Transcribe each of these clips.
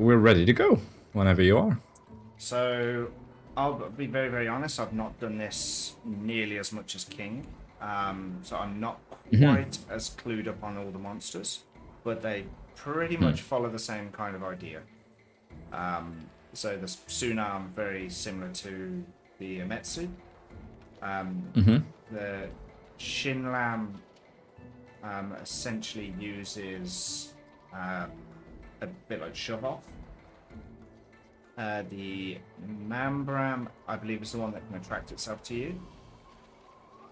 we're ready to go whenever you are. So, I'll be very, very honest. I've not done this nearly as much as King, so I'm not quite as clued up on all the monsters, but they pretty much follow the same kind of idea. So the Sunam very similar to the Ametsu. The Shinlam essentially uses a bit like shove off. The Mambram, I believe, is the one that can attract itself to you.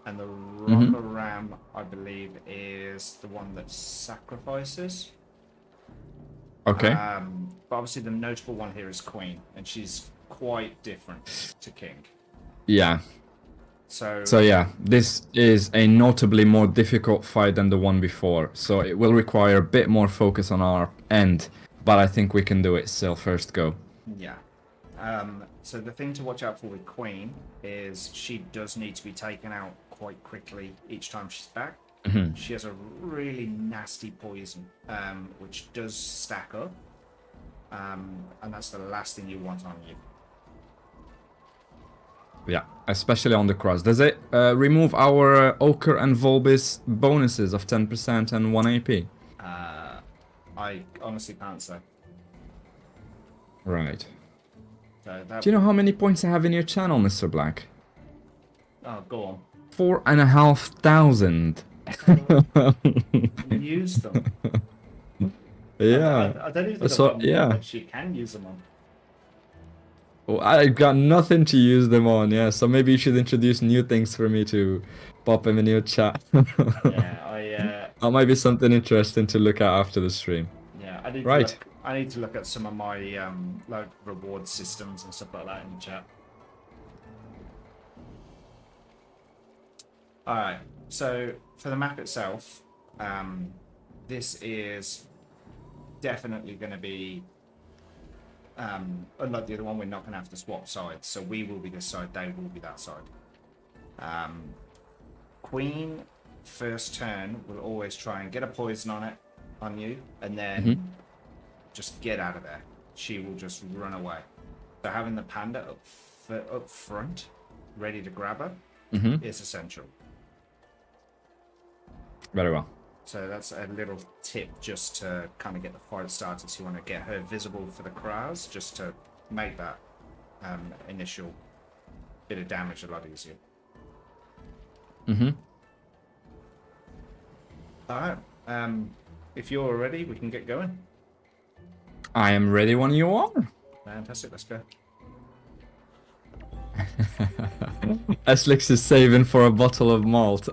And the Rockaram, I believe, is the one that sacrifices. Okay. But obviously the notable one here is Queen, and she's quite different to King. Yeah. So yeah, this is a notably more difficult fight than the one before, so it will require a bit more focus on our end, but I think we can do it still first go. yeah. So the thing to watch out for with Queen is she does need to be taken out quite quickly each time she's back. She has a really nasty poison, which does stack up, and that's the last thing you want on you. Yeah, especially on the cross. Does it remove our Ochre and Volbis bonuses of 10% and 1 AP? I honestly can't say. Right. So that... Do you know how many points I have in your channel, Mr. Black? Oh, go on. 4,500. Use them. Yeah. I don't even So, know yeah. what she can use them on. Well, I got nothing to use them on, yeah. So maybe you should introduce new things for me to pop them in your chat. Yeah, That might be something interesting to look at after the stream. yeah. Right. I need to look at some of my like reward systems and stuff like that in the chat. All right. So for the map itself, this is definitely going to be unlike the other one. We're not going to have to swap sides, so we will be this side, they will be that side. Queen first turn will always try and get a poison on you, and then just get out of there. She will just run away. So having the panda up front, ready to grab her, is essential. Very well. So that's a little tip just to kind of get the fight started. So you want to get her visible for the Kraz, just to make that initial bit of damage a lot easier. Alright, if you're ready, we can get going. I am ready when you are. Fantastic, let's go. Eslix is saving for a bottle of malt.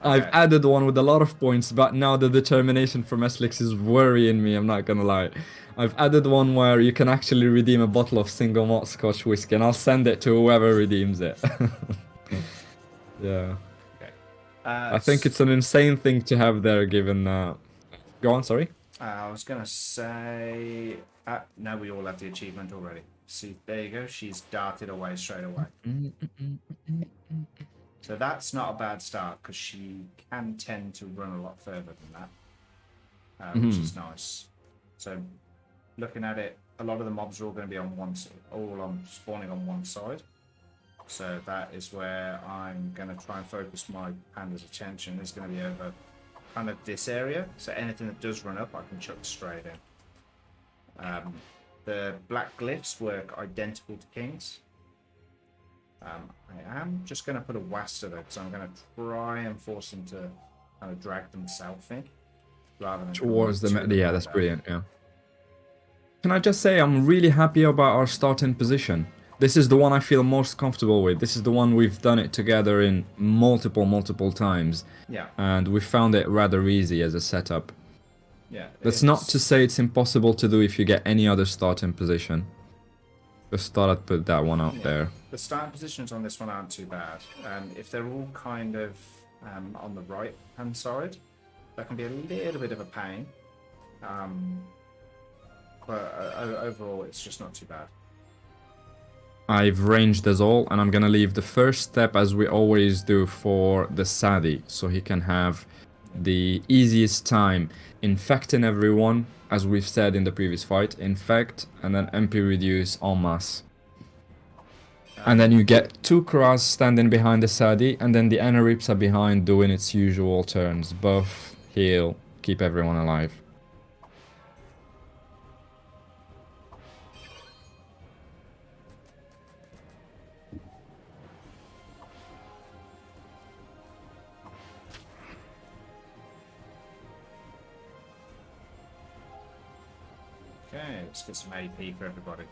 I've added one with a lot of points, but now the determination from Eslix is worrying me, I'm not gonna lie. I've added one where you can actually redeem a bottle of single-malt Scotch whiskey, and I'll send it to whoever redeems it. Yeah. Okay. I think it's an insane thing to have there, given... Go on, sorry? I was gonna say... no, we all have the achievement already. See, there you go, she's darted away straight away. So that's not a bad start, because she can tend to run a lot further than that, which is nice. So, looking at it, a lot of the mobs are all going to be on spawning on one side. So that is where I'm going to try and focus my panda's attention. Is going to be over kind of this area. So anything that does run up, I can chuck straight in. The black glyphs work identical to King's. I am just going to put a Wasta though, so I'm going to try and force them to kind of drag them south in, rather than towards the yeah, that's brilliant. Yeah. Can I just say I'm really happy about our starting position. This is the one I feel most comfortable with. This is the one we've done it together in multiple times. Yeah. And we found it rather easy as a setup. Yeah. That's not to say it's impossible to do if you get any other starting position. Just thought I'd put that one out there. The starting positions on this one aren't too bad. If they're all kind of on the right hand side, that can be a little bit of a pain. But overall, it's just not too bad. I've ranged us all, and I'm gonna leave the first step as we always do for the Sadi, so he can have the easiest time infecting everyone, as we've said in the previous fight. Infect and then MP reduce en masse. And then you get 2 Kras standing behind the Sadi, and then the Anarips are behind doing its usual turns. Buff, heal, keep everyone alive. Okay, let's get some AP for everybody.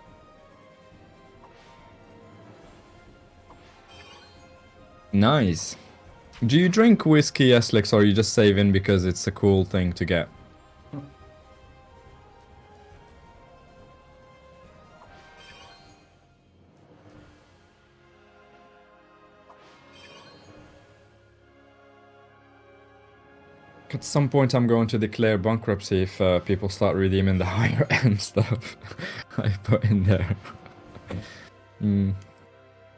Nice. Do you drink whiskey, Eslex, or are you just saving because it's a cool thing to get? At some point I'm going to declare bankruptcy if people start redeeming the higher end stuff I put in there.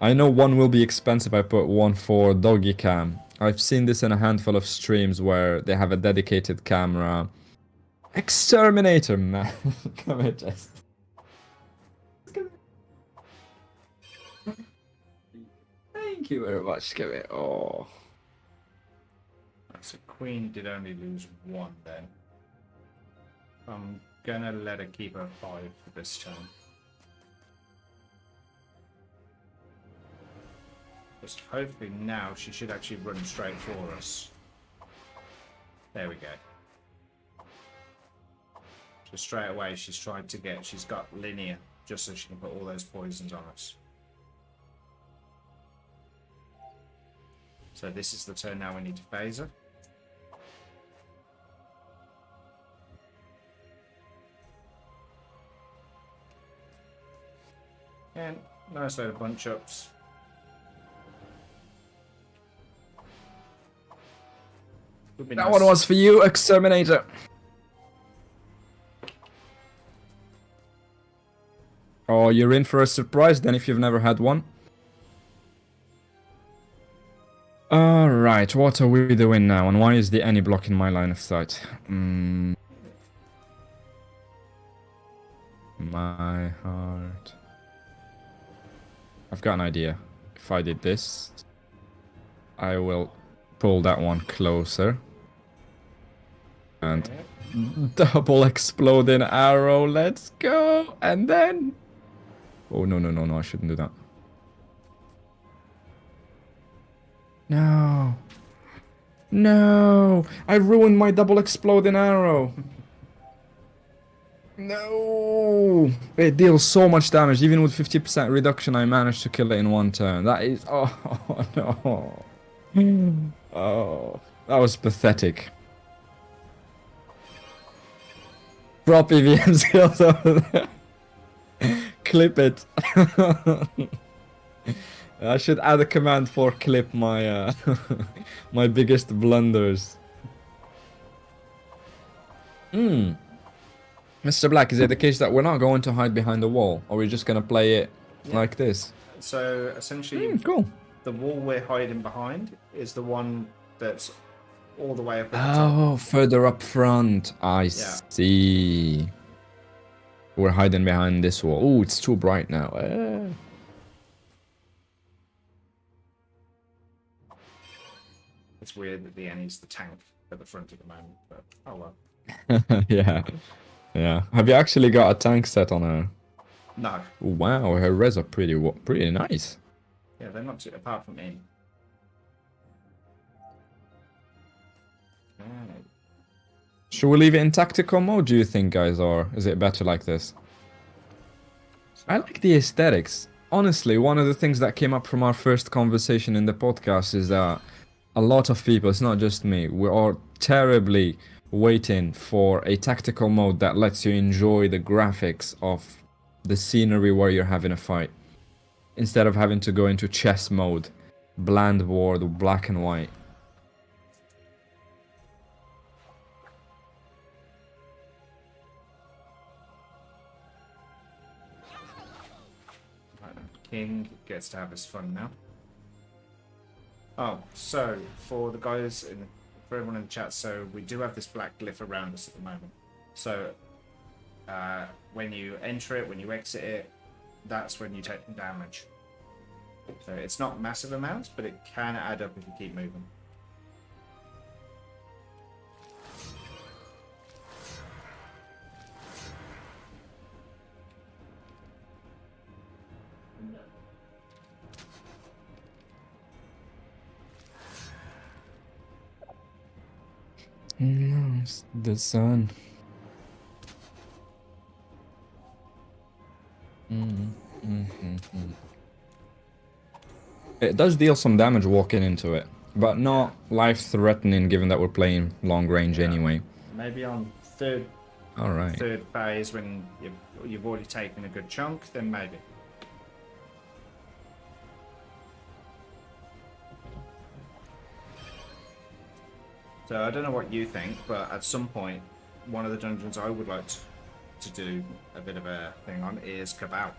I know one will be expensive. I put one for doggy cam. I've seen this in a handful of streams where they have a dedicated camera. Exterminator, man. Come here, Jess. Thank you very much. Come here. Oh. So Queen did only lose 1 then. I'm gonna let her keep her 5 for this turn. Because hopefully now she should actually run straight for us. There we go. So straight away she's tried to get, she's got linear just so she can put all those poisons on us. So this is the turn now we need to phase her. And nice load of bunch ups. That one was for you, Exterminator. Oh, you're in for a surprise then if you've never had one. Alright, what are we doing now? And why is the any block in my line of sight? My heart. I've got an idea. If I did this, I will pull that one closer. And double exploding arrow, let's go! And then... Oh, no, I shouldn't do that. No! No! I ruined my double exploding arrow! No! It deals so much damage, even with 50% reduction I managed to kill it in 1 turn. That is... Oh, no. Oh, that was pathetic. Drop EVM skills over there. Clip it. I should add a command for clip my my biggest blunders. Mr. Black, is it the case that we're not going to hide behind the wall, or we're just gonna play it like this? So essentially, cool. The wall we're hiding behind is the one that's all the way up at the top. Oh, further up front. I see. We're hiding behind this wall. Oh, it's too bright now. It's weird that the Annie's the tank at the front at the moment, but oh well. Yeah. Have you actually got a tank set on her? No. Wow, her res are pretty nice. Yeah, they're not too, apart from in. Okay. Should we leave it in tactical mode, do you think, guys, or is it better like this? I like the aesthetics. Honestly, one of the things that came up from our first conversation in the podcast is that a lot of people, it's not just me, we are terribly waiting for a tactical mode that lets you enjoy the graphics of the scenery where you're having a fight, instead of having to go into chess mode, bland board, black and white. King gets to have his fun now. Oh, so for the guys in for everyone in the chat, so we do have this black glyph around us at the moment. So when you enter it, when you exit it, that's when you take the damage. So it's not massive amounts, but it can add up if you keep moving. The sun. It does deal some damage walking into it, but not life-threatening given that we're playing long range anyway. Maybe on third phase when you've already taken a good chunk, then maybe. So I don't know what you think, but at some point, one of the dungeons I would like to do a bit of a thing on is Cabal.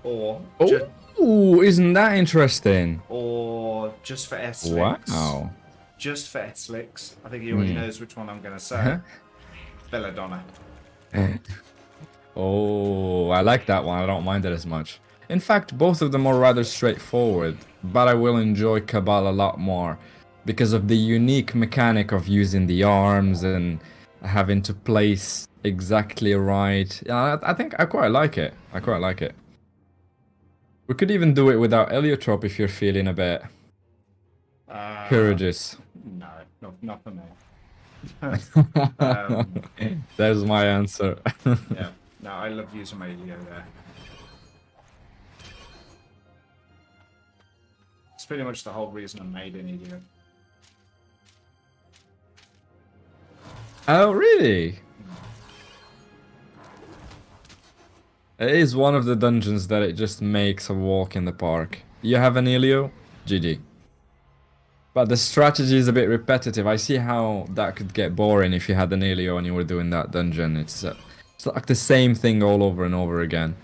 Or isn't that interesting? Or just for S-Licks. Wow. Just for S-Licks. I think he already knows which one I'm going to say. Belladonna. Oh, I like that one. I don't mind it as much. In fact, both of them are rather straightforward, but I will enjoy Cabal a lot more because of the unique mechanic of using the arms and having to place exactly right. Yeah, I think I quite like it. I quite like it. We could even do it without Heliotrope if you're feeling a bit courageous. No, not for me. There's my answer. Yeah, no, I love using my Helio there. It's pretty much the whole reason I made an Helio. Oh, really? It is one of the dungeons that it just makes a walk in the park. You have an Helio? GG. But the strategy is a bit repetitive. I see how that could get boring if you had an Helio and you were doing that dungeon. It's like the same thing all over and over again.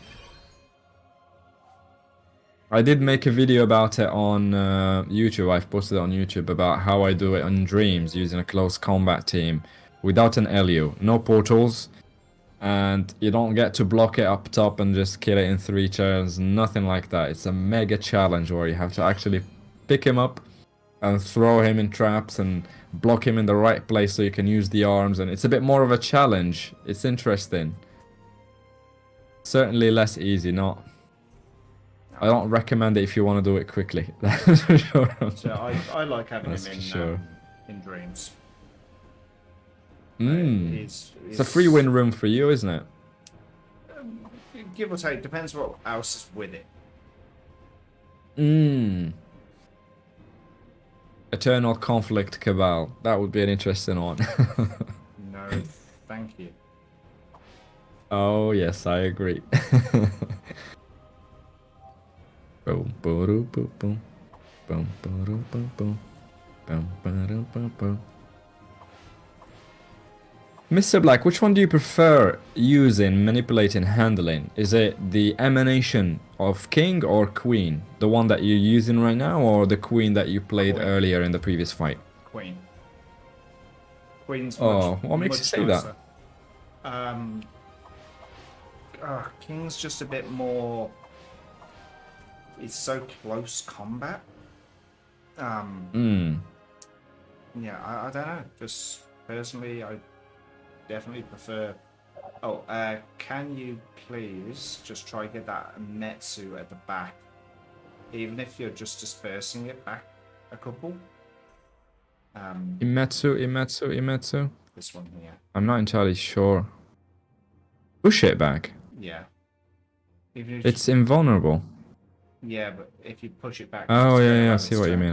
I did make a video about it on YouTube. I've posted it on YouTube about how I do it on Dreams using a close combat team without an Helio. No portals. And you don't get to block it up top and just kill it in 3 turns. Nothing like that. It's a mega challenge where you have to actually pick him up and throw him in traps and block him in the right place so you can use the arms. And it's a bit more of a challenge. It's interesting. Certainly less easy, not... I don't recommend it if you want to do it quickly. That's for sure. So I like having That's him in Dreams. It's a free win room for you, isn't it? Give or take, depends what else is with it. Eternal Conflict Cabal. That would be an interesting one. No, thank you. Oh, yes, I agree. Boom, boom, boom, boom. Boom, boom, boom, boom. Boom, boom, boom, boom. Mr. Black, which one do you prefer using, manipulating, handling? Is it the emanation of King or Queen? The one that you're using right now, or the Queen that you played earlier in the previous fight? Queen. Queen's what makes you say nicer. that? King's just a bit more... It's so close combat. Yeah, I don't know. Just personally, I definitely prefer... Oh, can you please just try to get that Metsu at the back? Even if you're just dispersing it back a couple. Imetsu. This one here. I'm not entirely sure. Push it back. Yeah. It's invulnerable. Yeah, but if you push it back... Oh, yeah, I see what you mean,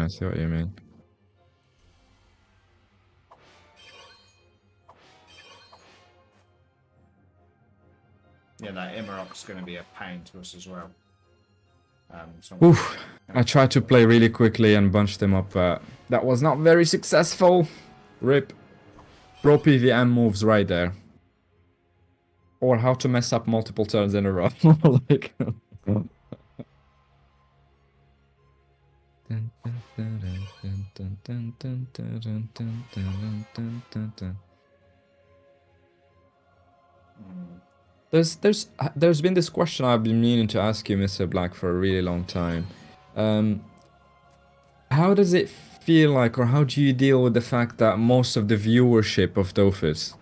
Yeah, that Imarok's going to be a pain to us as well. Oof. I tried to play really quickly and bunch them up, but that was not very successful. RIP. Pro PVM moves right there. Or how to mess up multiple turns in a row. Like... Mm. There's been this question I've been meaning to ask you, Mr. Black, for a really long time. Um, how does it feel like, or how do you deal with the fact that most of the viewership of Dofus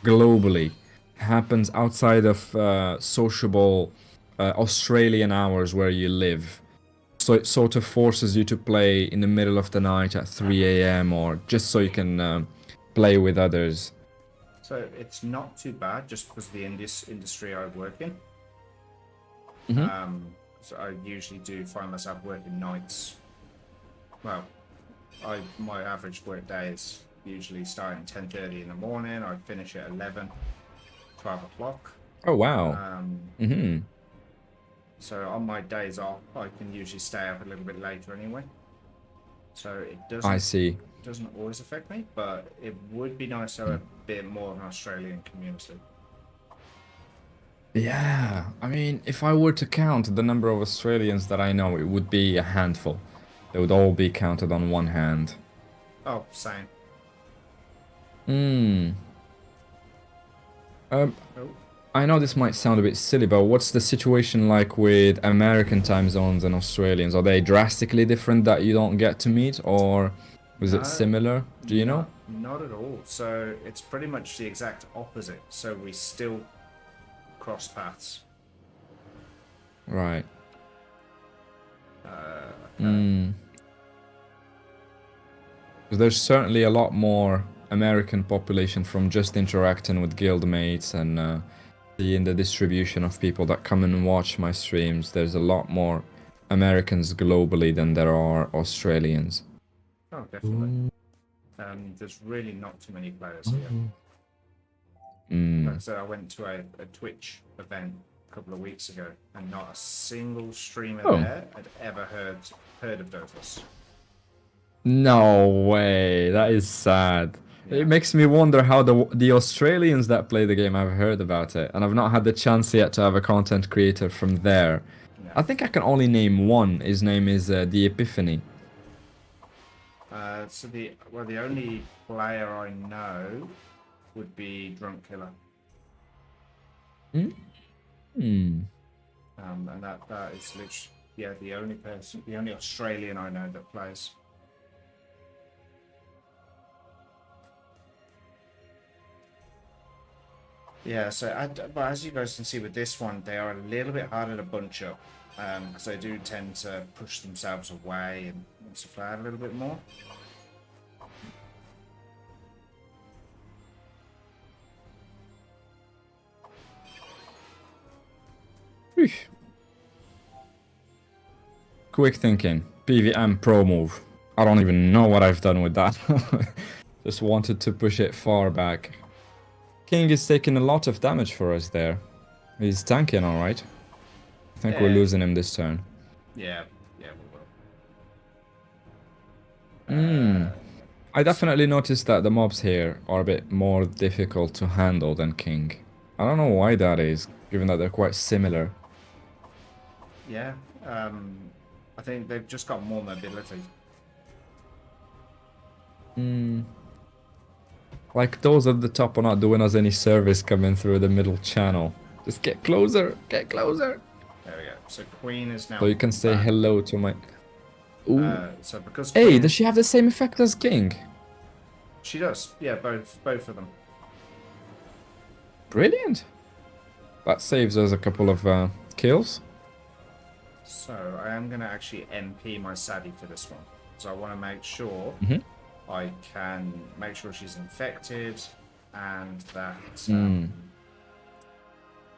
globally happens outside of sociable Australian hours where you live? So it sort of forces you to play in the middle of the night at 3 a.m. or just so you can play with others. So it's not too bad just because of the industry I work in. Mm-hmm. So I usually do find myself working nights. Well, my average work day is usually starting 10:30 in the morning. I finish at 11, 12 o'clock. Oh wow. Um, Mm-hmm. so on my days off, I can usually stay up a little bit later anyway. So it I see. doesn't always affect me, but it would be nice to have a bit more of an Australian community. Yeah, I mean, if I were to count the number of Australians that I know, it would be a handful. They would all be counted on one hand. Oh, same. Hmm. Um, Oh, I know this might sound a bit silly, but what's the situation like with American time zones and Australians? Are they drastically different that you don't get to meet, or is it no, similar? Do you know? not at all. So it's pretty much the exact opposite. So we still cross paths. Right. Okay. Hmm. Because there's certainly a lot more American population from just interacting with guildmates and seeing the distribution of people that come and watch my streams. There's a lot more Americans globally than there are Australians. Oh, definitely. There's really not too many players here. Like I Mm. said, I went to a Twitch event a couple of weeks ago, and not a single streamer Oh, there had ever heard of Dofus. no way. That is sad. Yeah, It makes me wonder how the Australians that play the game have heard about it, and I've not had the chance yet to have a content creator from there. yeah. I think I can only name one. His name is The Epiphany. So the only player I know would be Drunk Killer, Hmm. Hmm. and that is literally the only person, the only Australian I know that plays. Yeah, but as you guys can see with this one, they are a little bit harder to bunch up because they do tend to push themselves away and stuff like that a little bit more. Eesh. Quick thinking. PVM pro move. I don't even know what I've done with that. Just wanted to push it far back. King is taking a lot of damage for us there. He's tanking alright. I think we're Yeah, losing him this turn. yeah, yeah, we will. Hmm. I definitely noticed that the mobs here are a bit more difficult to handle than King. I don't know why that is, given that they're quite similar. Yeah, I think they've just got more mobility. Hmm. Like those at the top are not doing us any service coming through the middle channel. Just get closer, get closer. There we go. So Queen is now So you can say back. hello to my... Ooh. So because Hey, Queen, does she have the same effect as King? she does. Yeah, both of them. Brilliant. That saves us a couple of kills. So I am going to actually MP my Sadie for this one. So I want to make sure Mhm. I can make sure she's infected and that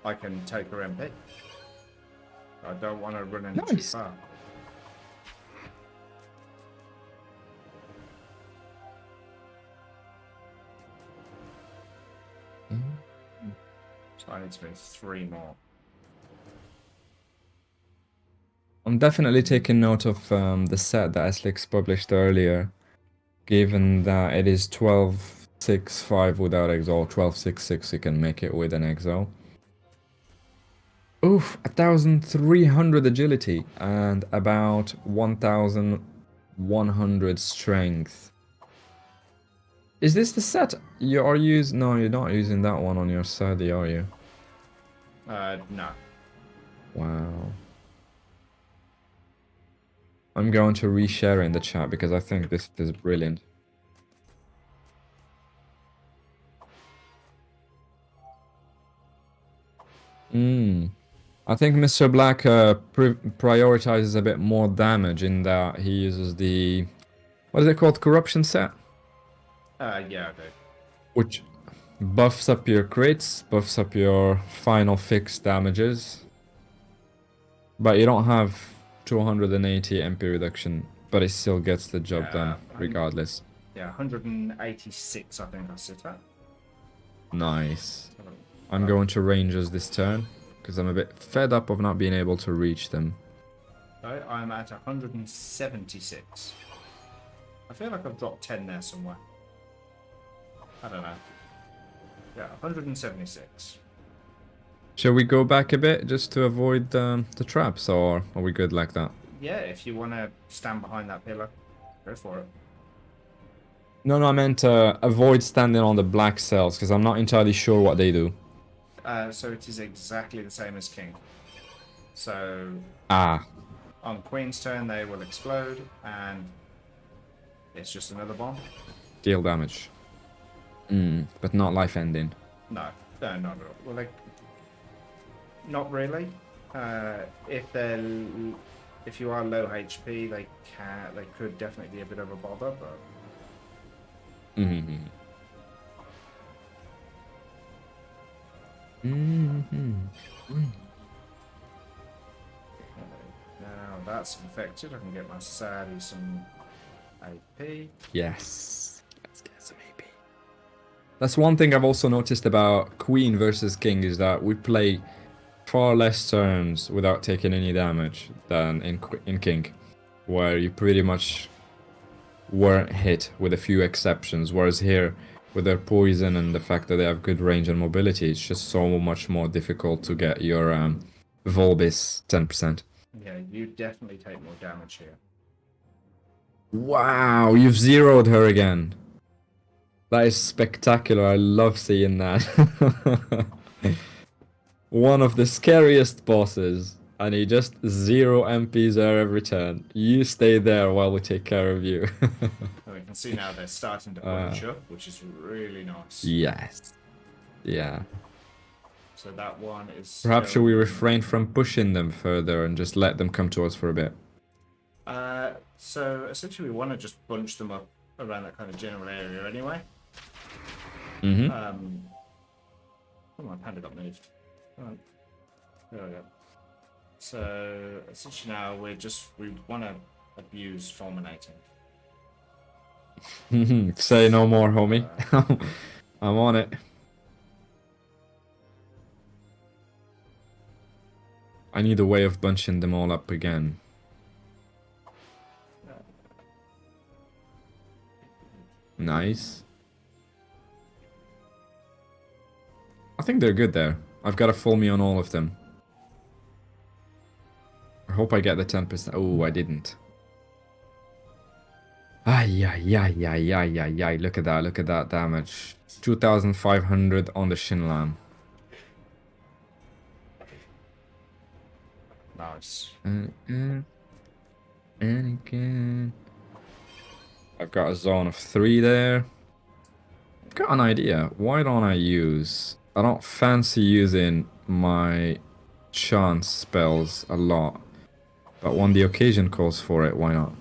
I can take her MP. I don't want to run in too Nice. far. So I need to move 3 more. I'm definitely taking note of the set that Aslix published earlier, given that it is 12.6.5 without exile, 12.6.6 you can make it with an exile. Oof, 1,300 agility and about 1,000 100 strength. Is this the set you are using? No, you're not using that one on your Sadi, are you? No. Wow. I'm going to reshare in the chat because I think this is brilliant. I think Mr. Black prioritizes a bit more damage in that he uses the... What is it called? Corruption set? Yeah, I do. Which buffs up your crits, buffs up your final fixed damages. But you don't have 280 MP reduction, but it still gets the job done, regardless. Yeah, 186 I think I sit at. Nice. I'm going to Rangers this turn, because I'm a bit fed up of not being able to reach them. Right, I'm at 176. I feel like I've dropped 10 there somewhere. I don't know. Yeah, 176. Shall we go back a bit just to avoid the traps, or are we good like that? Yeah, if you want to stand behind that pillar, go for it. No, I meant avoid standing on the black cells, because I'm not entirely sure what they do. So it is exactly the same as King. So on Queen's turn, they will explode, and it's just another bomb. Deal damage. But not life ending. No, not at all. Well, like, not really. If you are low HP, they could definitely be a bit of a bother, but. Now that's infected. I can get my Sadie some AP. Yes. Let's get some AP. That's one thing I've also noticed about Queen versus King is that we play far less turns without taking any damage than in King, where you pretty much weren't hit with a few exceptions, whereas here with their poison and the fact that they have good range and mobility, it's just so much more difficult to get your Volbis 10%. Yeah, you definitely take more damage here. Wow, you've zeroed her again. That is spectacular. I love seeing that. One of the scariest bosses, and he just 0 MPs there every turn. You stay there while we take care of you. And we can see now they're starting to bunch up, which is really nice. Yes. Yeah. So that one is... Perhaps should we refrain from pushing them further and just let them come to us for a bit? So essentially we want to just bunch them up around that kind of general area anyway. Oh, my panda got moved. Oh, there we go. So essentially now we want to abuse fulminating. Say no more, homie. I'm on it. I need a way of bunching them all up again. Nice. I think they're good there. I've got to full me on all of them. I hope I get the 10%. Oh, I didn't. Ay. Look at that damage. 2,500 on the Shinlan. Nice. And again. I've got a zone of 3 there. I've got an idea. Why don't I use... I don't fancy using my chance spells a lot. But when the occasion calls for it, why not?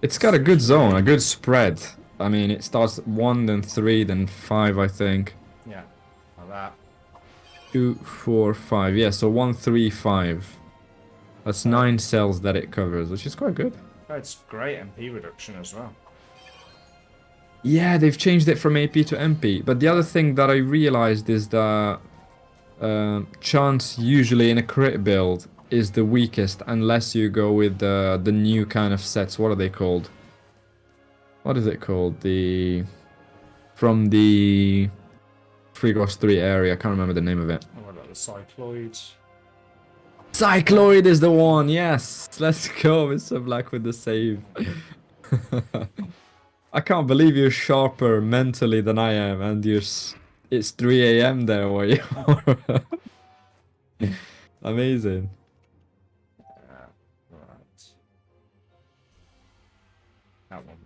It's got a good zone, a good spread. I mean, it starts 1, then 3, then 5, I think. Yeah, like that. 2, 4, 5. Yeah, so 1, 3, 5. That's 9 cells that it covers, which is quite good. Oh, it's great MP reduction as well. Yeah, they've changed it from AP to MP. But the other thing that I realized is that chance usually in a crit build is the weakest unless you go with the new kind of sets. What are they called? What is it called? From the Frigos 3 area. I can't remember the name of it. Oh, what about the Cycloids? Cycloid is the one, yes! Let's go, Mr. Black with the save. I can't believe you're sharper mentally than I am, and it's 3 a.m. there where you are. Amazing. Right. That one.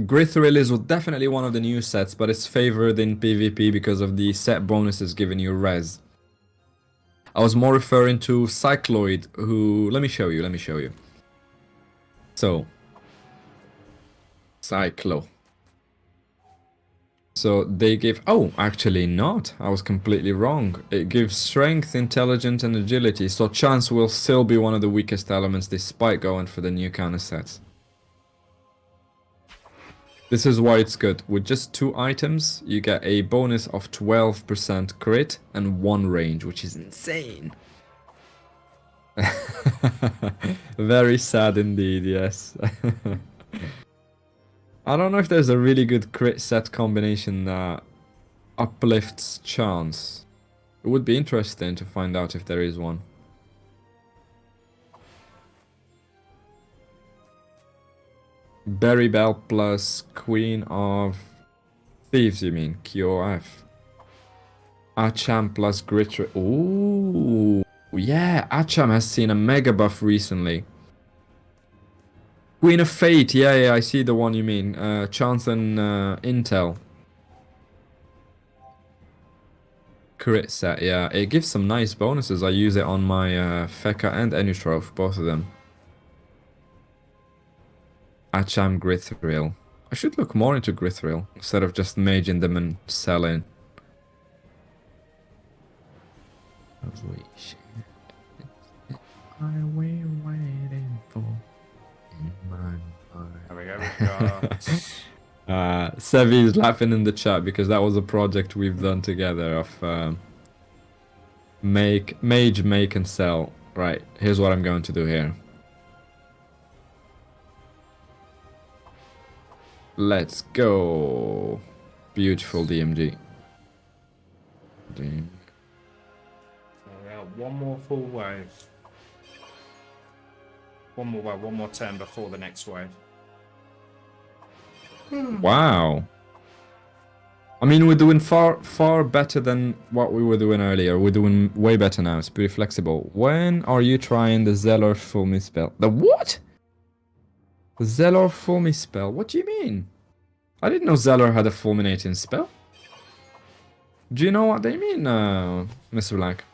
Grithrill is definitely one of the new sets, but it's favored in PvP because of the set bonuses giving you res. I was more referring to Cycloid, who... Let me show you. So... Cyclo. So they give... Oh, actually not. I was completely wrong. It gives strength, intelligence, and agility, so chance will still be one of the weakest elements despite going for the new counter sets. This is why it's good. With just 2 items, you get a bonus of 12% crit and 1 range, which is insane. Very sad indeed, yes. I don't know if there's a really good crit set combination that uplifts chance. It would be interesting to find out if there is one. Berry Bell plus Queen of Thieves, you mean? QOF. Acham plus Grit. Ooh, yeah, Acham has seen a mega buff recently. Queen of Fate, yeah, I see the one you mean. Chance and Intel. Crit set, yeah. It gives some nice bonuses. I use it on my Feka and Enutroph, both of them. Acham Grithrill. I should look more into Grithrill instead of just maging them and selling. Are we waiting for in my mind? There we go. We've got Sevi is laughing in the chat because that was a project we've done together of make, and sell. Right, here's what I'm going to do here. Let's go. Beautiful DMG. we got one more full wave. One more turn before the next wave. Wow. I mean, we're doing far better than what we were doing earlier. We're doing way better now. It's pretty flexible. When are you trying the Zelor Fulmi spell? The what? The Zelor Fulmi spell? What do you mean? I didn't know Zelor had a fulminating spell. Do you know what they mean, Mr. Black?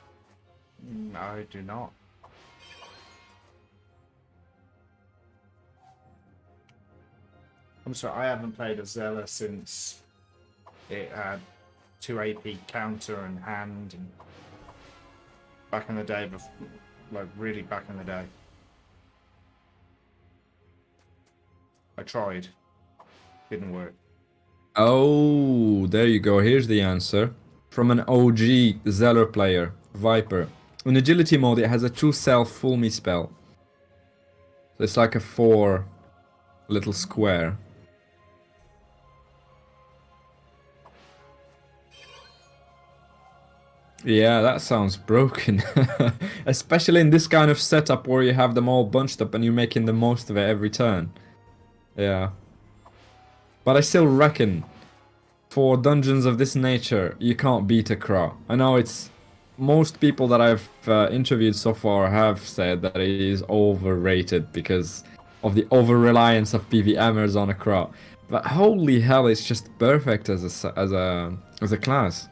I do not. I'm sorry, I haven't played a Zealot since it had 2 AP counter and hand, and back in the day, like really back in the day. I tried, didn't work. Oh, there you go. Here's the answer. From an OG Zeller player, Viper. In agility mode, it has a 2-self Fulmi spell. So it's like a 4 little square. Yeah, that sounds broken. Especially in this kind of setup where you have them all bunched up and you're making the most of it every turn. Yeah. But I still reckon, for dungeons of this nature, you can't beat a Craw. I know it's... Most people that I've interviewed so far have said that it is overrated because of the over-reliance of PvMers on a Craw. But holy hell, it's just perfect as a class.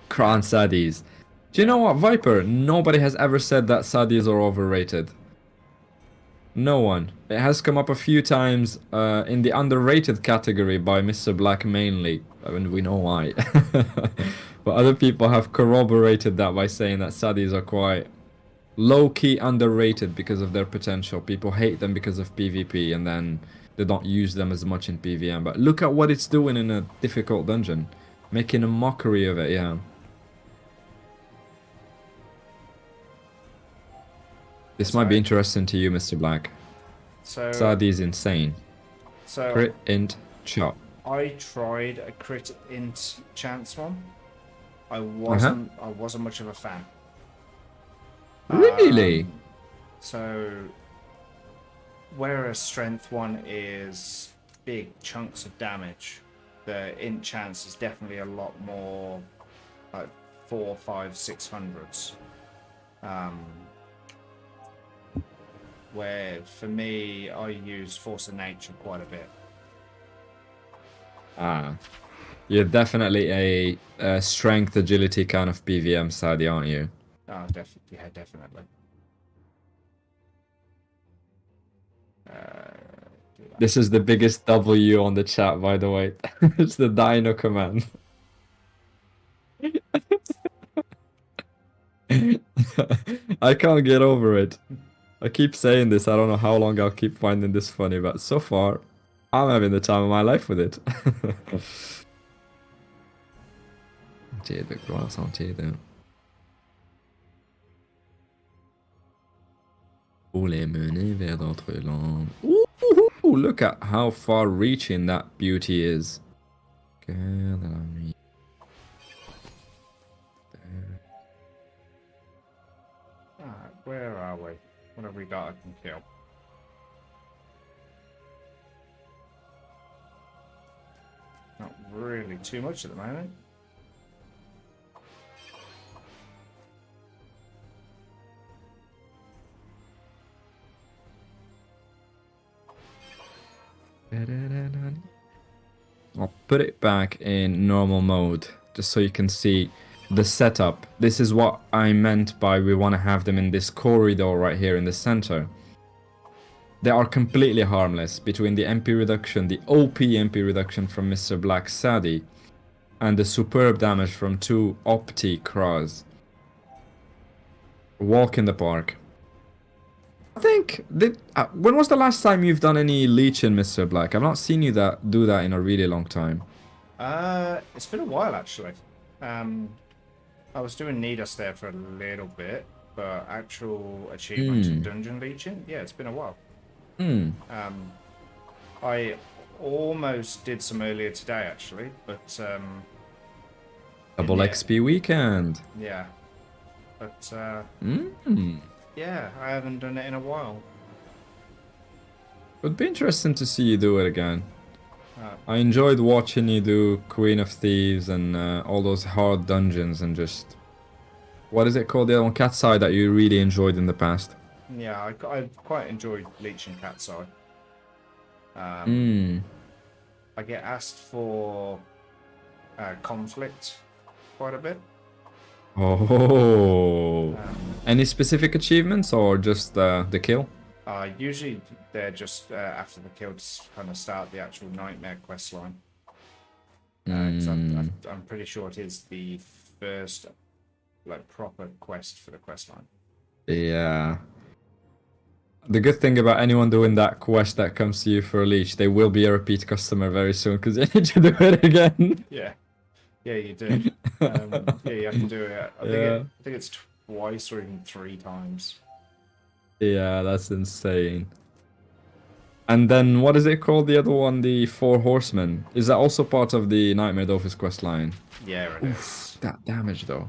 Craw and Saddies. Do you know what, Viper? Nobody has ever said that Saddies are overrated. No one. It has come up a few times in the underrated category by Mr. Black mainly, and we know why. But other people have corroborated that by saying that Saddies are quite low-key underrated because of their potential. People hate them because of PvP, and then they don't use them as much in PvM. But look at what it's doing in a difficult dungeon. Making a mockery of it, yeah. This might be interesting to you, Mr. Black. So Sadie's insane. So Crit, int, chop. I tried a crit int chance one. I wasn't much of a fan. Really? So, whereas strength 1 is big chunks of damage, the int chance is definitely a lot more like 4, 5, 600s. Where for me, I use Force of Nature quite a bit. Ah. You're definitely a strength agility kind of PVM Sadie, aren't you? Oh, yeah, definitely. This is the biggest W on the chat, by the way. It's the Dino command. I can't get over it. I keep saying this. I don't know how long I'll keep finding this funny, but so far, I'm having the time of my life with it. J'ai de gloire sentier de... Pour les mener vers d'autres landes. Ooh, look at how far-reaching that beauty is. Cœur de la nuit. Alright, where are we? What have we got I can kill? Not really too much at the moment. I'll put it back in normal mode, just so you can see the setup. This is what I meant by we want to have them in this corridor right here in the center. They are completely harmless between the MP reduction, the OP MP reduction from Mr. Black Sadie, and the superb damage from 2 Opti Crows. Walk in the park. I think, when was the last time you've done any leeching, Mr. Black? I've not seen you do that in a really long time. It's been a while actually. I was doing Nidus there for a little bit, but actual achievement in dungeon leeching, yeah, it's been a while. I almost did some earlier today actually, but Double XP weekend. yeah, but yeah, I haven't done it in a while. Would be interesting to see you do it again. I enjoyed watching you do Queen of Thieves and all those hard dungeons and just... What is it called, the other one? Cat's Eye, that you really enjoyed in the past. Yeah, I quite enjoyed leeching Cat's Eye. I get asked for conflict quite a bit. Oh. Any specific achievements or just the kill? Usually they're just after the kill to kind of start the actual nightmare quest line. I'm pretty sure it is the first like proper quest for the quest line. Yeah. The good thing about anyone doing that quest that comes to you for a leech, they will be a repeat customer very soon because they need to do it again. Yeah. Yeah, you do. Yeah, you have to do it. I think it's twice or even 3 times. Yeah, that's insane. And then, what is it called, the other one, the 4 Horsemen? Is that also part of the Nightmare Dofus quest line? Yeah, it is. That damage, though.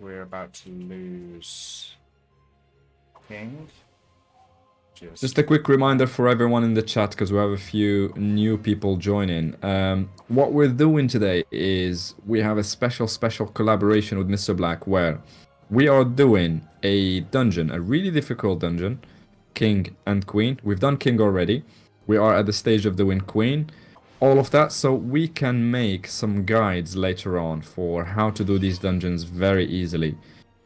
We're about to lose King. Just a quick reminder for everyone in the chat, because we have a few new people joining. What we're doing today is we have a special collaboration with Mr. Black, where we are doing a dungeon, a really difficult dungeon, King and Queen. We've done King already. We are at the stage of doing Queen. All of that, so we can make some guides later on for how to do these dungeons very easily,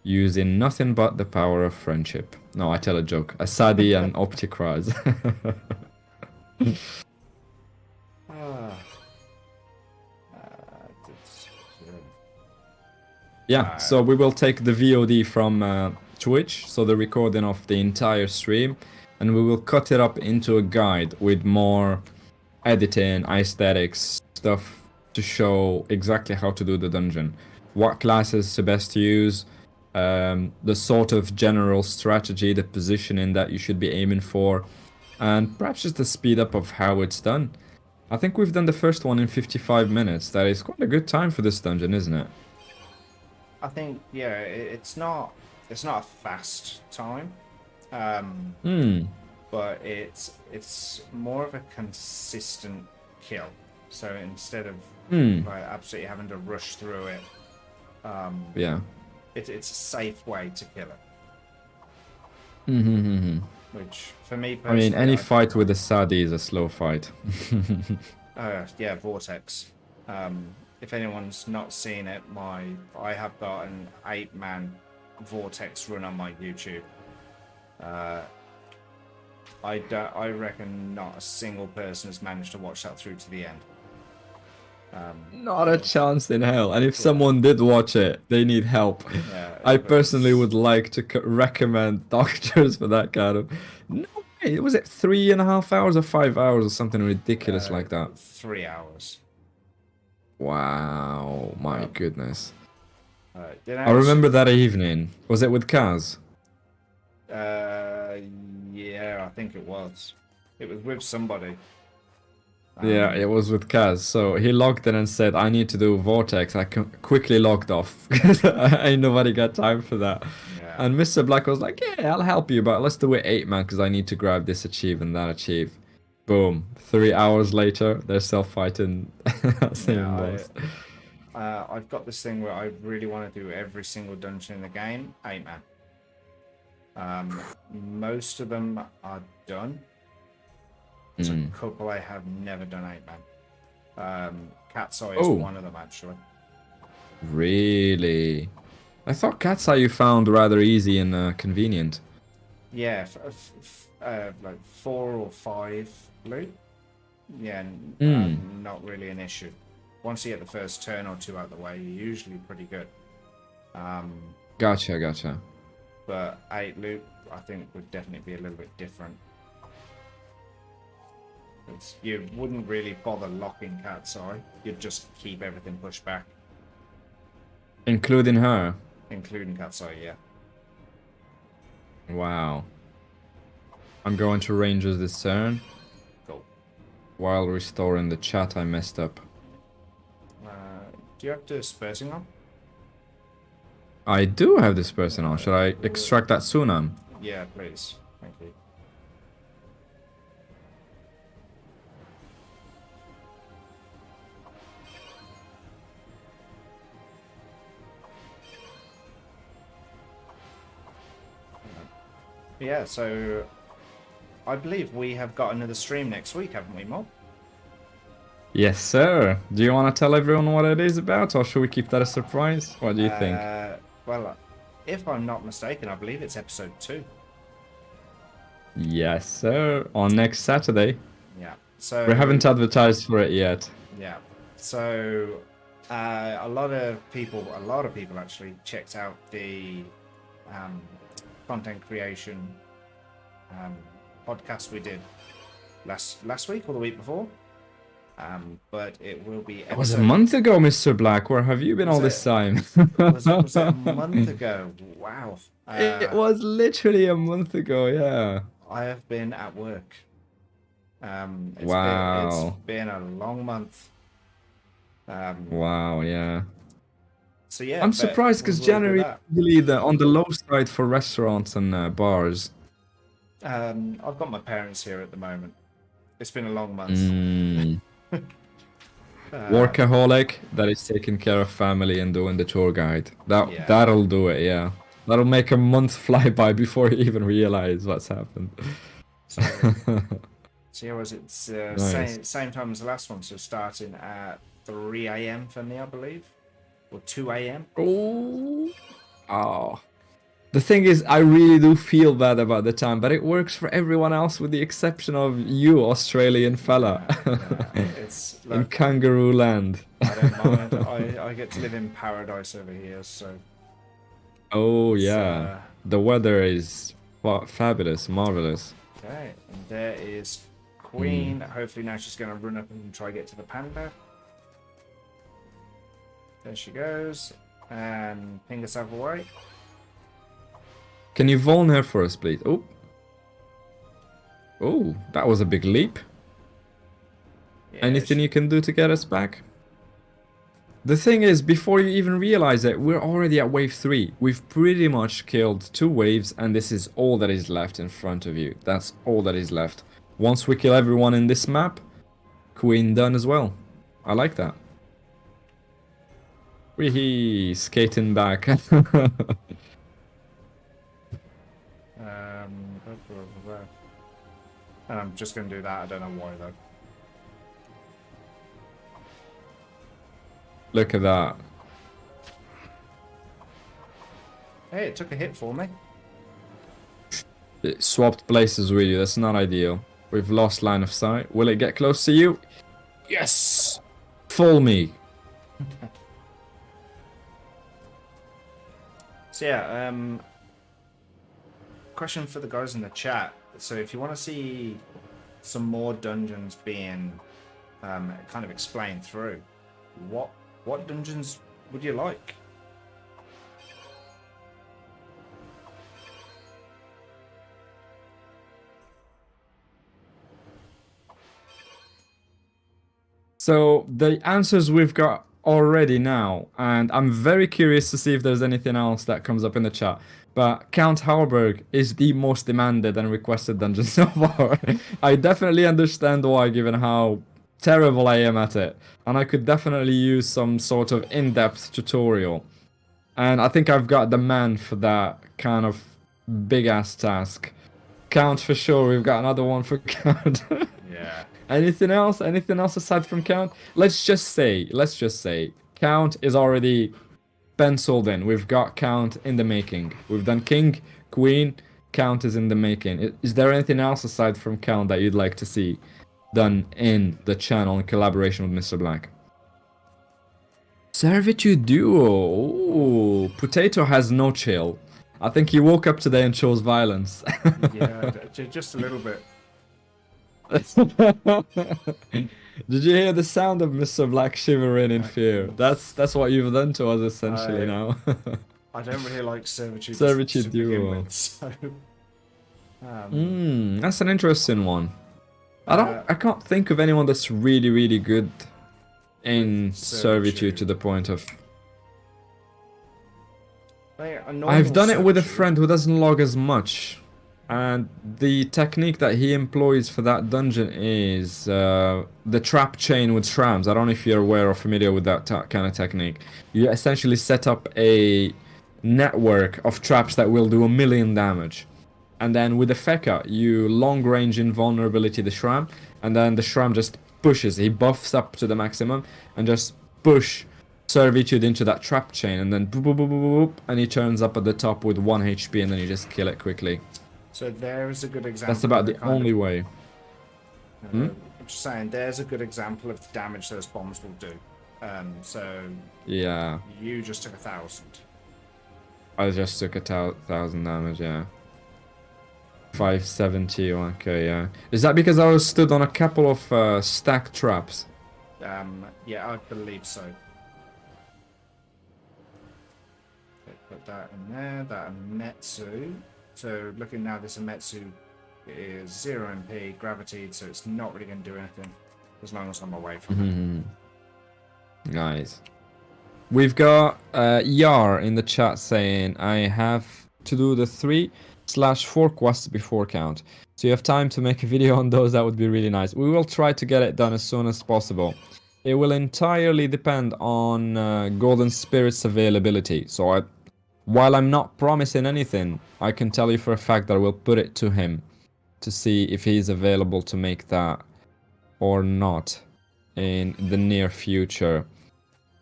using nothing but the power of friendship. No, I tell a joke. Asadi and Opticraz. Yeah, so we will take the VOD from Twitch, so the recording of the entire stream, and we will cut it up into a guide with more editing, aesthetics, stuff to show exactly how to do the dungeon. What classes are best to use, the sort of general strategy, the positioning that you should be aiming for, and perhaps just the speed up of how it's done. I think we've done the first one in 55 minutes. That is quite a good time for this dungeon, isn't it? I think, yeah, it's not a fast time, um, Hmm. but it's more of a consistent kill. So instead of Hmm. like absolutely having to rush through it, Yeah. it's a safe way to kill it. Mm-hmm. Which for me I mean, personally, any I think, fight with a Sadi is a slow fight. yeah, Vortex. If anyone's not seen it, I have got an 8-man Vortex run on my YouTube. I reckon not a single person has managed to watch that through to the end. Not a chance in hell. And if Yeah, someone did watch it, they need help. yeah, I but personally would like to recommend doctors for that kind of. No way. Was it 3.5 hours or 5 hours or something ridiculous uh, like that? 3 hours. Wow, my Um, goodness. you I know, remember that evening. Was it with Kaz? uh, yeah, I think it was. It was with somebody. Yeah, it was with Kaz. So he logged in and said, I need to do Vortex. I quickly logged off because ain't nobody got time for that. Yeah, And Mr. Black was like, yeah, I'll help you, but let's do it 8-man because I need to grab this achieve and that achieve. Boom. 3 hours later, they're self-fighting same yeah. boss. I've got this thing where I really want to do every single dungeon in the game, 8-man. Most of them are done. There's a couple I have never done 8-man. Cat's Eye is Oh, one of them actually. really? I thought Cat's Eye you found rather easy and convenient. Yeah, like 4 or 5 loot. Yeah, not really an issue. Once you get the first turn or two out the way, you're usually pretty good. Gotcha, gotcha. But 8 loot, I think, would definitely be a little bit different. You wouldn't really bother locking Cat's Eye. You'd just keep everything pushed back, Including her. including Cat's Eye, yeah. Wow. I'm going to Rangers this turn. Cool. While restoring the chat, I messed up. Do you have dispersing on? I do have this person on. Should I extract that Sunam? Yeah, please. Thank you. Yeah, so I believe we have got another stream next week, haven't we, Mob? Yes, sir. Do you want to tell everyone what it is about, or should we keep that a surprise? What do you think? Well, if I'm not mistaken, I believe it's episode 2. Yes, sir. On next Saturday. Yeah. So We haven't advertised for it yet. Yeah. So a lot of people actually checked out the content creation podcast we did last week or the week before. But it will be. It was a month ago, Mr. Black. Where have you been all this time? Was it a month ago? Wow. It was literally a month ago, yeah. I have been at work. Wow. It's been a long month. Wow, yeah. So yeah, I'm surprised because January is usually on the low side for restaurants and bars. I've got my parents here at the moment. It's been a long month. Workaholic that is taking care of family and doing the tour guide. Yeah. That'll do it, yeah. That'll make a month fly by before you even realize what's happened. So yeah, was it Nice. same time as the last one? So starting at 3 a.m. for me, I believe, or 2 a.m. Oh. The thing is, I really do feel bad about the time, but it works for everyone else with the exception of you, Australian fella. It's In like, kangaroo land. I don't mind. I get to live in paradise over here, so. Oh, yeah. The weather is fabulous, marvelous. Okay, and there is Queen. Hopefully now she's going to run up and try to get to the panda. There she goes, and ping herself away. Can you vuln her for us, please? Oh. Oh, that was a big leap. Yeah, Anything you can do to get us back? The thing is, before you even realize it, we're already at wave 3. We've pretty much killed 2 waves, and this is all that is left in front of you. That's all that is left. Once we kill everyone in this map, Queen done as well. I like that. Wee skating back. And I'm just going to do that. I don't know why, though. Look at that. Hey, it took a hit for me. It swapped places with you. That's not ideal. We've lost line of sight. Will it get close to you? Yes! Fool me. So yeah, question for the guys in the chat. So if you want to see some more dungeons being kind of explained through, what dungeons would you like? So the answers we've got already now, and I'm very curious to see if there's anything else that comes up in the chat. But Count Halberg is the most demanded and requested dungeon so far. I definitely understand why, given how terrible I am at it, and I could definitely use some sort of in-depth tutorial. And I think I've got the man for that kind of big-ass task. Count for sure, we've got another one for Count. Yeah. Anything else? Anything else aside from Count? Let's just say, Count is already penciled in. We've got Count in the making. We've done King, Queen, Count is in the making. Is there anything else aside from Count that you'd like to see done in the channel in collaboration with Mr. Black? Servitude Duo. Ooh, Potato has no chill. I think he woke up today and chose violence. Yeah, just a little bit. Did you hear the sound of Mr. Black shivering in fear? That's what you've done to us essentially now. I don't really like Servitude. Servitude to begin Duo. with, so, That's an interesting one. I can't think of anyone that's really good in Servitude to the point of. I've done it with a friend who doesn't log as much. And the technique that he employs for that dungeon is the trap chain with shrams. I don't know if you're aware or familiar with that kind of technique. You essentially set up a network of traps that will do 1,000,000 damage. And then with the Feka, you long range invulnerability the shram, and then the shram just pushes. He buffs up to the maximum and just push Servitude into that trap chain, and then boop, boop, boop, boop, boop, and he turns up at the top with 1 HP, and then you just kill it quickly. So there's a good example. That's about the only way. I'm just saying, there's a good example of the damage those bombs will do. So yeah, you just took 1,000. I just took 1,000 damage. Yeah, 570. Okay, yeah. Is that because I was stood on a couple of stack traps? Yeah, I believe so. Put that in there. That Ametsu. So looking now, this Ametsu is 0 MP, gravitated, so it's not really going to do anything as long as I'm away from it. Nice. We've got Yar in the chat saying, I have to do the 3/4 quests before Count. So you have time to make a video on those, that would be really nice. We will try to get it done as soon as possible. It will entirely depend on Golden Spirit's availability. So while I'm not promising anything, I can tell you for a fact that I will put it to him to see if he's available to make that or not in the near future.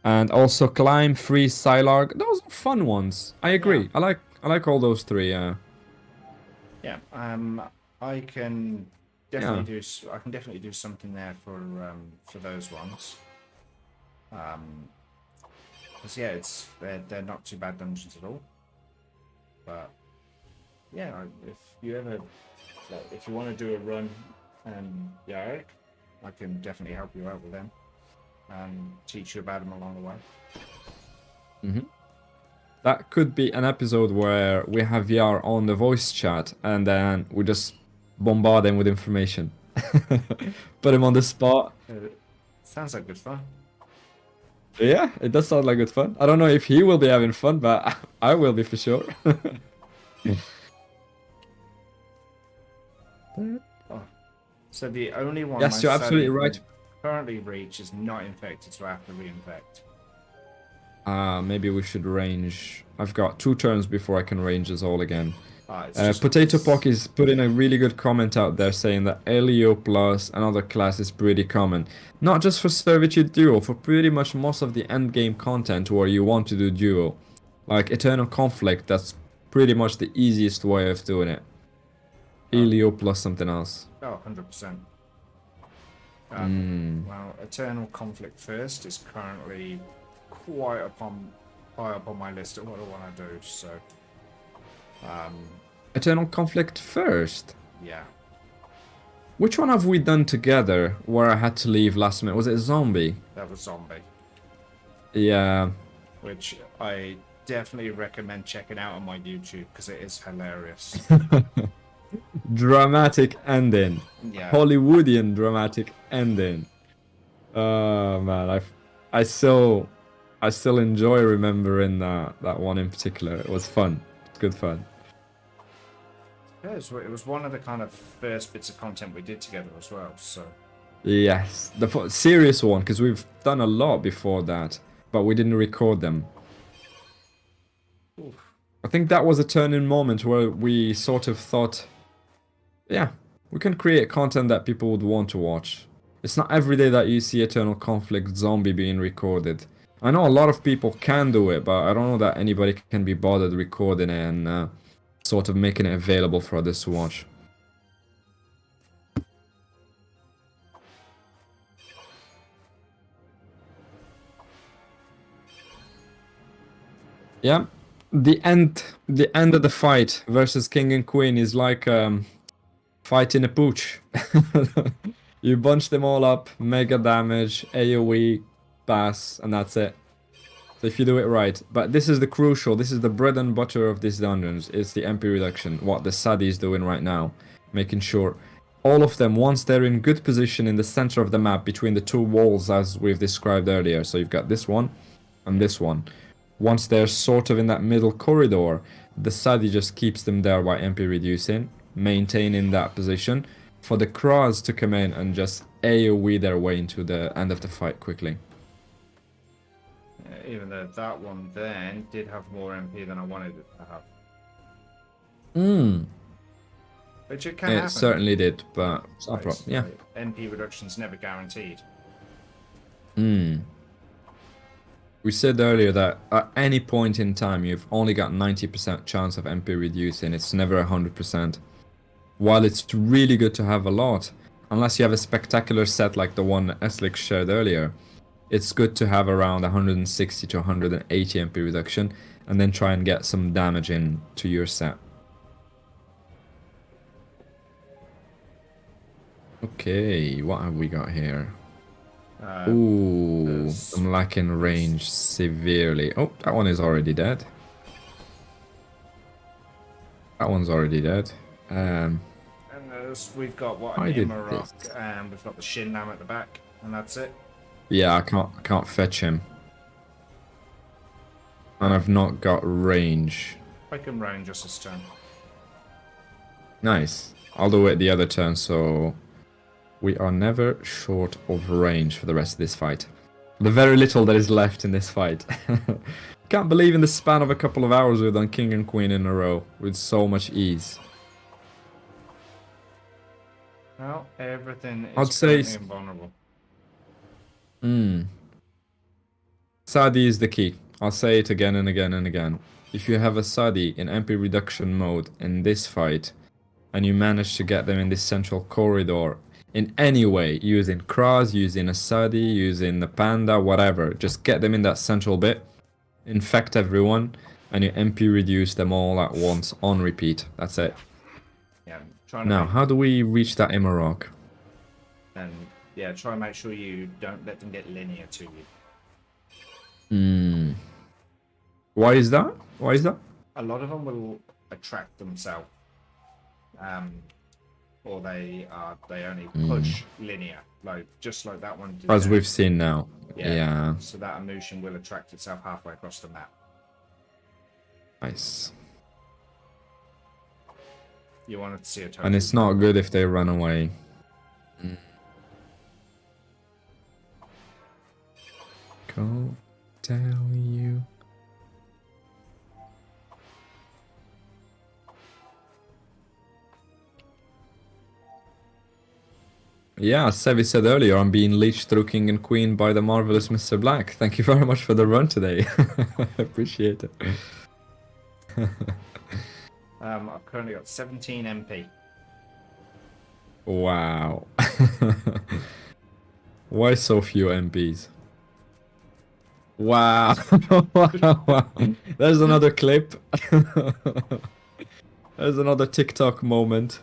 And also Climb, Freeze, Sylarg. Those are fun ones. I agree. Yeah. I like all those 3. Yeah. Yeah. I can definitely do something there for those ones. Because yeah, they're not too bad dungeons at all. But yeah, if you want to do a run, Eric, I can definitely help you out with them and teach you about them along the way. That could be an episode where we have Yar on the voice chat and then we just bombard him with information. Put him on the spot. Sounds like good fun. Yeah, it does sound like good fun. I don't know if he will be having fun, but I will be for sure. Oh. So the only one Yes, my you're Sally absolutely can right. currently reach is not infected, so I have to reinfect. Maybe we should range. I've got 2 turns before I can range us all again. It's just Potato this. Pock is putting a really good comment out there saying that Elio plus another class is pretty common. Not just for Servitude Duo, for pretty much most of the end game content where you want to do duo. Like Eternal Conflict, that's pretty much the easiest way of doing it. Oh, Elio plus something else. 100%. Mm. Well, Eternal Conflict first is currently quite high up on my list of what I want to do. So, Eternal Conflict first? yeah. Which one have we done together where I had to leave last minute? Was it Zombie? That was Zombie. Yeah. Which I definitely recommend checking out on my YouTube because it is hilarious. Dramatic ending. Yeah. Hollywoodian dramatic ending. Oh man, I still enjoy remembering that one in particular. It was fun. It's good fun. Yeah, it was one of the kind of first bits of content we did together as well. So Yes, the serious one, because we've done a lot before that, but we didn't record them. oof. I think that was a turning moment where we sort of thought, yeah, we can create content that people would want to watch. It's not every day that you see Eternal Conflict Zombie being recorded. I know a lot of people can do it, but I don't know that anybody can be bothered recording it and sort of making it available for others to watch. Yeah, the end of the fight versus King and Queen is like fighting a pooch. You bunch them all up, mega damage, AoE, pass, and that's it. So if you do it right. But this is this is the bread and butter of these dungeons. It's the MP reduction, what the Sadi is doing right now. Making sure all of them, once they're in good position in the center of the map between the 2 walls as we've described earlier. So you've got this one and this one. Once they're sort of in that middle corridor, the Sadi just keeps them there by MP reducing, maintaining that position for the Kras to come in and just AoE their way into the end of the fight quickly. Even though that one then did have more MP than I wanted it to have. Which it can happen. It certainly did, but it's not a problem. Yeah. MP reduction's never guaranteed. We said earlier that at any point in time you've only got 90% chance of MP reducing. It's never 100%. While it's really good to have a lot, unless you have a spectacular set like the one Eslik shared earlier, it's good to have around 160 to 180 MP reduction and then try and get some damage in to your set. Okay, what have we got here? Ooh, I'm lacking range severely. Oh, that one is already dead. That one's already dead. And we've got what an Amirukam, and we've got the Shin Lam at the back, and that's it. Yeah, I can't fetch him. And I've not got range. I can range just this turn. Nice. I'll do it the other turn, so we are never short of range for the rest of this fight. The very little that is left in this fight. Can't believe in the span of a couple of hours we've done King and Queen in a row with so much ease. Well, everything is I'd say invulnerable. Sadi is the key. I'll say it again and again and again. If you have a Sadi in MP reduction mode in this fight, and you manage to get them in this central corridor in any way, using Kras, using a Sadi, using the Panda, whatever, just get them in that central bit, infect everyone, and you MP reduce them all at once on repeat. That's it. Yeah, trying to now, how do we reach that Emerald? And yeah, try and make sure you don't let them get linear to Hmm. you. Why is that? Why is that? A lot of them will attract themselves, or they only push linear. like just like that one did As there. we've seen now. Yeah. Yeah. So that emotion will attract itself halfway across the map. Nice. You wanted to see a total. And it's not good if they run away. Go tell you. Yeah, as Sevi said earlier, I'm being leached through King and Queen by the marvelous Mr. Black. Thank you very much for the run today. Appreciate it. I've currently got 17 MP. Wow. Why so few MPs? Wow. There's another clip. There's another TikTok moment.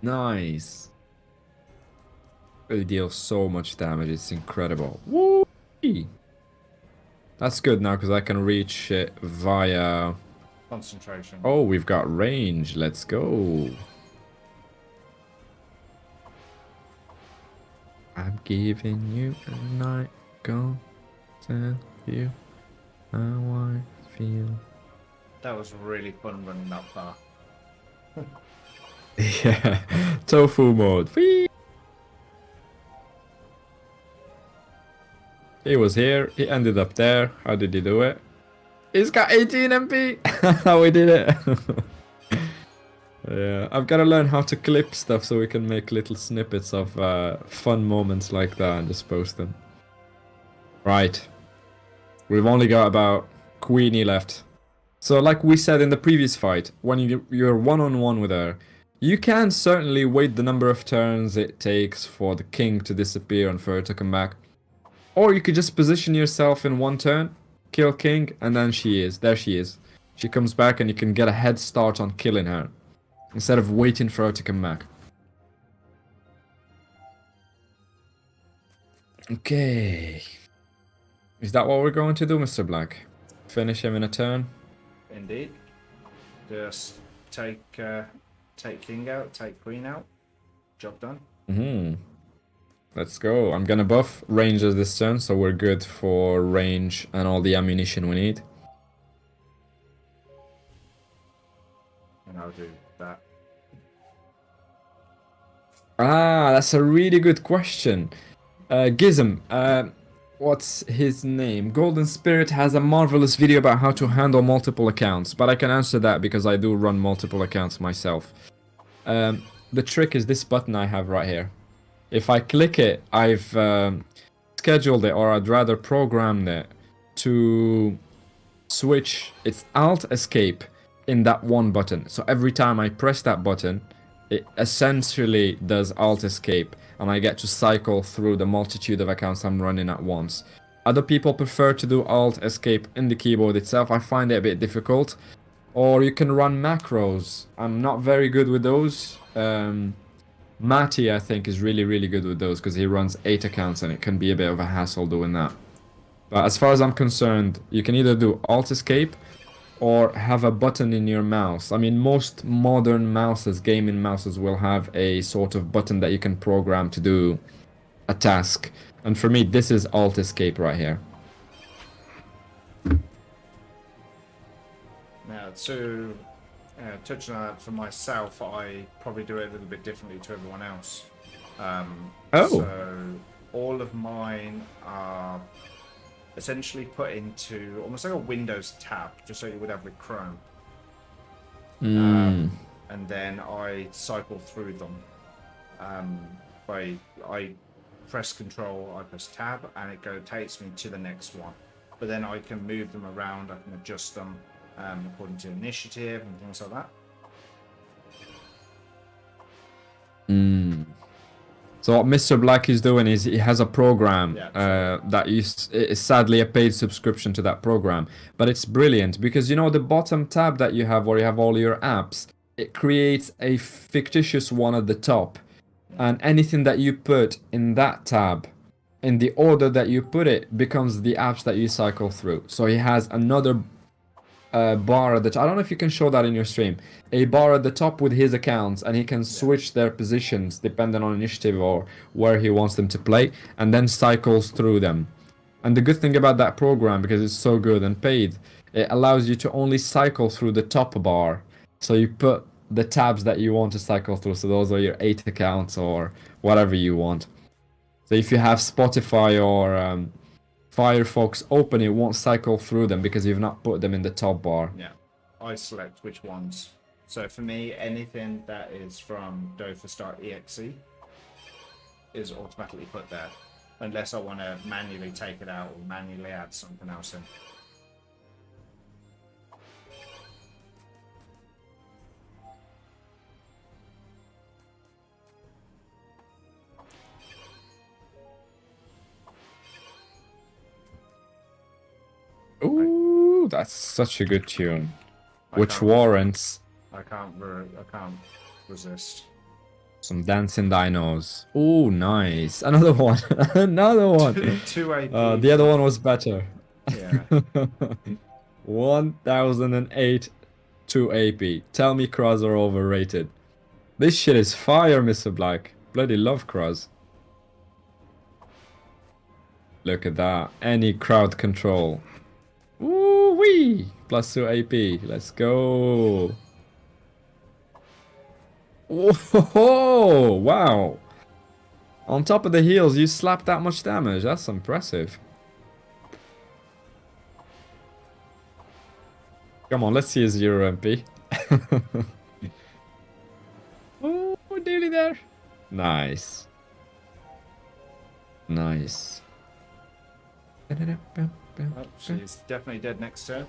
Nice. It deals so much damage, it's incredible. Woo! That's good now because I can reach it via... Concentration. Oh, we've got range. Let's go. I'm giving you a night. Go tell you how I feel. That was really fun running that far. Yeah. Tofu mode. Whee! He was here. He ended up there. How did he do it? He's got 18 MP. How we did it. Yeah, I've got to learn how to clip stuff so we can make little snippets of fun moments like that and just post them. Right. We've only got about Queenie left. So like we said in the previous fight, when you're one-on-one with her, you can certainly wait the number of turns it takes for the king to disappear and for her to come back. Or you could just position yourself in one turn, kill king, and then there she is. She comes back and you can get a head start on killing her, instead of waiting for her to come back. Okay. Is that what we're going to do, Mr. Black? Finish him in a turn? Indeed. Just take king out, take queen out. Job done. Let's go. I'm gonna buff rangers this turn, so we're good for range and all the ammunition we need. And I'll do that. Ah, that's a really good question. Gizm, what's his name? Golden Spirit has a marvelous video about how to handle multiple accounts, but I can answer that because I do run multiple accounts myself. The trick is this button I have right here. If I click it, I've scheduled it, or I'd rather programmed it to switch its Alt Escape in that one button. So every time I press that button, it essentially does Alt Escape, and I get to cycle through the multitude of accounts I'm running at once. Other people prefer to do Alt Escape in the keyboard itself. I find it a bit difficult. Or you can run macros. I'm not very good with those. Matty, I think, is really, really good with those because he runs 8 accounts and it can be a bit of a hassle doing that. But as far as I'm concerned, you can either do Alt Escape or have a button in your mouse. I mean, most modern mouses, gaming mouses, will have a sort of button that you can program to do a task. And for me, this is Alt Escape right here. Now, to touching on that for myself, I probably do it a little bit differently to everyone else. So all of mine are essentially put into almost like a Windows tab, just like you would have with Chrome. And then I cycle through them. I press Control, I press Tab, and it takes me to the next one. But then I can move them around, I can adjust them according to initiative and things like that. So what Mr. Black is doing is he has a program that is sadly a paid subscription to that program. But it's brilliant because, you know, the bottom tab that you have where you have all your apps, it creates a fictitious one at the top. And anything that you put in that tab, in the order that you put it, becomes the apps that you cycle through. So he has another a bar at the top. I don't know if you can show that in your stream. A bar at the top with his accounts, and he can switch their positions depending on initiative or where he wants them to play, and then cycles through them. And the good thing about that program, because it's so good and paid, it allows you to only cycle through the top bar. So you put the tabs that you want to cycle through. So those are your 8 accounts or whatever you want. So if you have Spotify or Firefox open, it won't cycle through them because you've not put them in the top bar. Yeah, I select which ones. So for me, anything that is from Dofus.exe is automatically put there, unless I want to manually take it out or manually add something else in. Ooh, that's such a good tune. Which warrants I can't resist. some dancing dinos. Ooh, nice. Another one. Another one. 2 AP. The other one was better. Yeah. 1008 2 AP. Tell me Cross are overrated. This shit is fire, Mr. Black. Bloody love Cross. Look at that. Any crowd control. Ooh wee! Plus 2 AP. Let's go. Whoa! Wow. On top of the heels, you slapped that much damage. That's impressive. Come on, let's see a 0 MP. Oh, nearly there. Nice. Nice. Oh, she's definitely dead next turn.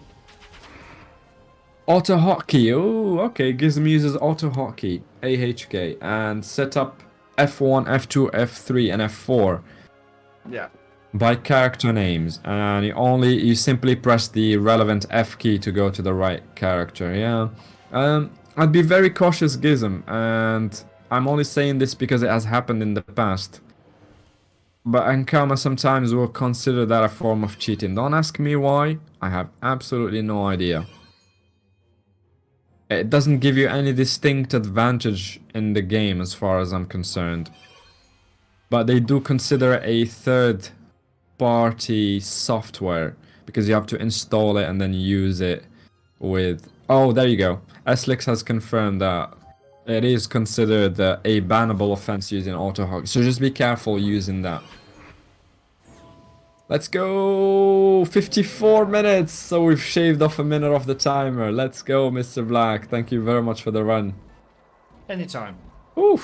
Auto hotkey. Oh, okay. Gizm uses auto hotkey, AHK, and set up F1, F2, F3, and F4 Yeah. by character names, and you simply press the relevant F key to go to the right character. Yeah. I'd be very cautious, Gizm, and I'm only saying this because it has happened in the past. But Ankama sometimes will consider that a form of cheating. Don't ask me why. I have absolutely no idea. It doesn't give you any distinct advantage in the game as far as I'm concerned. But they do consider a third-party software because you have to install it and then use it with... Oh, there you go. Slix has confirmed that it is considered a bannable offense using auto-hog. So just be careful using that. Let's go! 54 minutes! So we've shaved off a minute off the timer. Let's go, Mr. Black. Thank you very much for the run. Anytime. Oof!